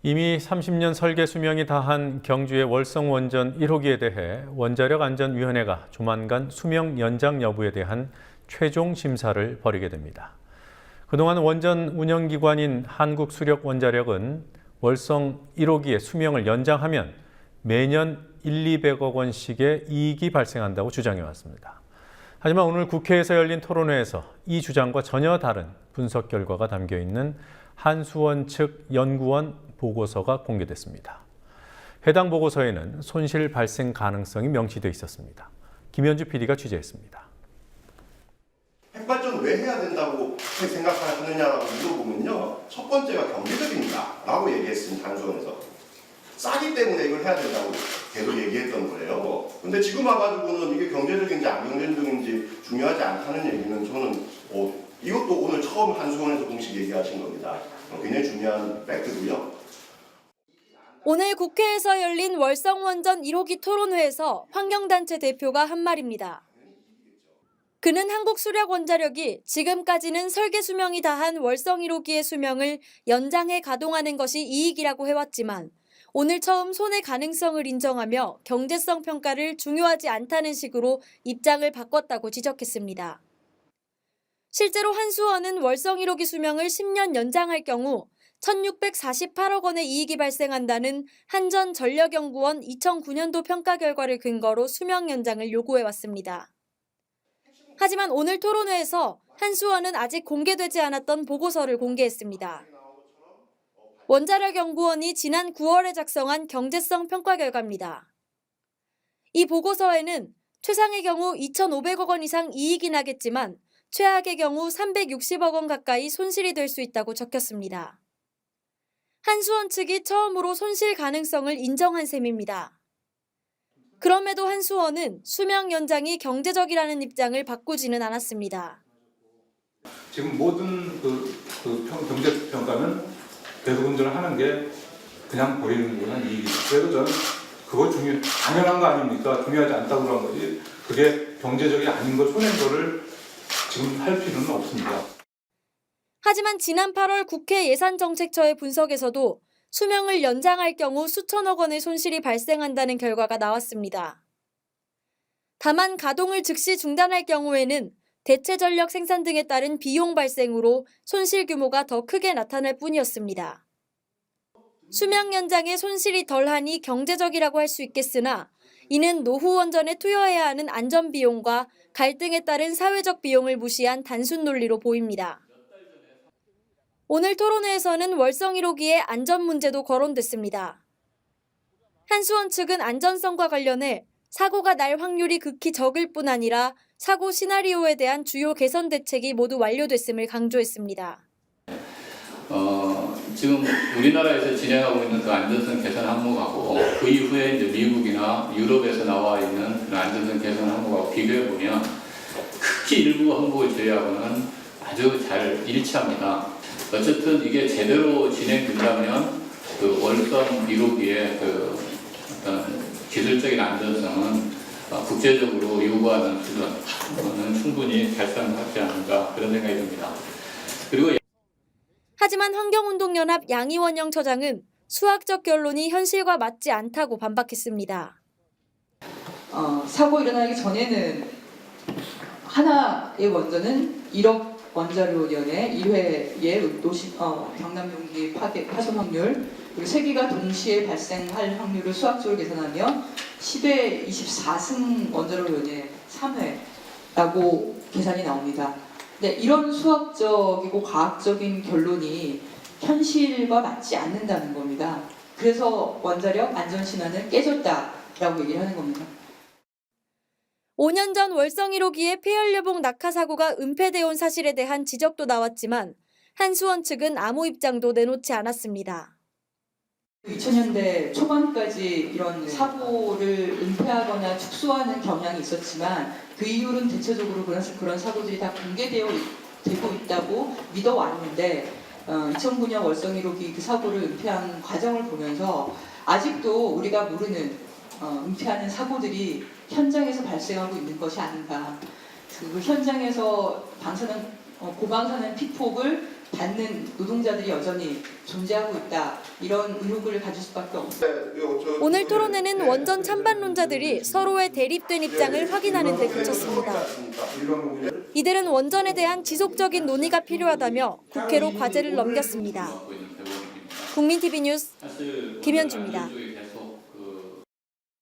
이미 30년 설계 수명이 다한 경주의 월성 원전 1호기에 대해 원자력안전위원회가 조만간 수명 연장 여부에 대한 최종 심사를 벌이게 됩니다. 그동안 원전 운영기관인 한국수력원자력은 월성 1호기의 수명을 연장하면 매년 200억 원씩의 이익이 발생한다고 주장해왔습니다. 하지만 오늘 국회에서 열린 토론회에서 이 주장과 전혀 다른 분석 결과가 담겨있는 한수원 측 연구원 보고서가 공개됐습니다. 해당 보고서에는 손실 발생 가능성이 명시돼 있었습니다. 김현주 PD가 취재했습니다. 핵발전 왜 해야 된다고 생각하느냐라고 물어보면요. 첫 번째가 경제적입니다라고 얘기했습니다. 한수원에서. 싸기 때문에 이걸 해야 된다고 계속 얘기했던 거예요. 근데 지금 와가지고는 이게 경제적인지 안 경제적인지 중요하지 않다는 얘기는 저는 이것도 오늘 처음 한수원에서 공식 얘기하신 겁니다. 굉장히 중요한 팩트고요. 오늘 국회에서 열린 월성원전 1호기 토론회에서 환경단체 대표가 한 말입니다. 그는 한국수력원자력이 지금까지는 설계 수명이 다한 월성 1호기의 수명을 연장해 가동하는 것이 이익이라고 해왔지만 오늘 처음 손해 가능성을 인정하며 경제성 평가를 중요하지 않다는 식으로 입장을 바꿨다고 지적했습니다. 실제로 한수원은 월성 1호기 수명을 10년 연장할 경우 1,648억 원의 이익이 발생한다는 한전전력연구원 2009년도 평가 결과를 근거로 수명 연장을 요구해왔습니다. 하지만 오늘 토론회에서 한수원은 아직 공개되지 않았던 보고서를 공개했습니다. 원자력연구원이 지난 9월에 작성한 경제성 평가 결과입니다. 이 보고서에는 최상의 경우 2,500억 원 이상 이익이 나겠지만 최악의 경우 360억 원 가까이 손실이 될 수 있다고 적혔습니다. 한수원 측이 처음으로 손실 가능성을 인정한 셈입니다. 그럼에도 한수원은 수명 연장이 경제적이라는 입장을 바꾸지는 않았습니다. 지금 모든 경제 평가는 계속 운전을 하는 게 그냥 버리는 거는 이익이죠. 그래도 저는 그거 당연한 거 아닙니까? 중요하지 않다고 그런 거지. 그게 경제적이 아닌 걸 손해인 거를 지금 할 필요는 없습니다. 하지만 지난 8월 국회 예산정책처의 분석에서도 수명을 연장할 경우 수천억 원의 손실이 발생한다는 결과가 나왔습니다. 다만 가동을 즉시 중단할 경우에는 대체 전력 생산 등에 따른 비용 발생으로 손실 규모가 더 크게 나타날 뿐이었습니다. 수명 연장에 손실이 덜하니 경제적이라고 할 수 있겠으나 이는 노후 원전에 투여해야 하는 안전 비용과 갈등에 따른 사회적 비용을 무시한 단순 논리로 보입니다. 오늘 토론회에서는 월성 1호기의 안전 문제도 거론됐습니다. 한수원 측은 안전성과 관련해 사고가 날 확률이 극히 적을 뿐 아니라 사고 시나리오에 대한 주요 개선 대책이 모두 완료됐음을 강조했습니다. 지금 우리나라에서 진행하고 있는 그 안전성 개선 항목하고 그 이후에 이제 미국이나 유럽에서 나와 있는 그런 안전성 개선 항목하고 비교해 보면 극히 일부 항목을 제외하고는 아주 잘 일치합니다. 어쨌든 이게 제대로 진행된다면 그 월성 1호기의 그 어떤 기술적인 안전성은 국제적으로 요구하는 수준은 충분히 달성하지 않는가 그런 생각이 듭니다. 그리고 하지만 환경운동연합 양이원영 처장은 수학적 결론이 현실과 맞지 않다고 반박했습니다. 사고 일어나기 전에는 하나의 원전은 1억 원자료연의 1회의 경남 용기 파손 확률 그리고 3기가 동시에 발생할 확률을 수학적으로 계산하면 10의 24승 원자료연의 3회라고 계산이 나옵니다. 네, 이런 수학적이고 과학적인 결론이 현실과 맞지 않는다는 겁니다. 그래서 원자력 안전신안은 깨졌다라고 얘기를 하는 겁니다. 5년 전 월성 1호기의 폐연료봉 낙하 사고가 은폐돼 온 사실에 대한 지적도 나왔지만 한수원 측은 아무 입장도 내놓지 않았습니다. 2000년대 초반까지 이런 사고를 은폐하거나 축소하는 경향이 있었지만 그 이후로는 대체적으로 그런 사고들이 다 공개되고 있다고 믿어왔는데 2009년 월성 1호기 그 사고를 은폐한 과정을 보면서 아직도 우리가 모르는 은폐하는 사고들이 현장에서 발생하고 있는 것이 아닌가. 그 현장에서 고방사능 피폭을 받는 노동자들이 여전히 존재하고 있다. 이런 의혹을 가질 수밖에 없습니다. 오늘 토론회는 원전 찬반론자들이 서로의 대립된 입장을 확인하는 데 그쳤습니다. 이들은 원전에 대한 지속적인 논의가 필요하다며 국회로 과제를 넘겼습니다. 국민TV 뉴스 김현주입니다.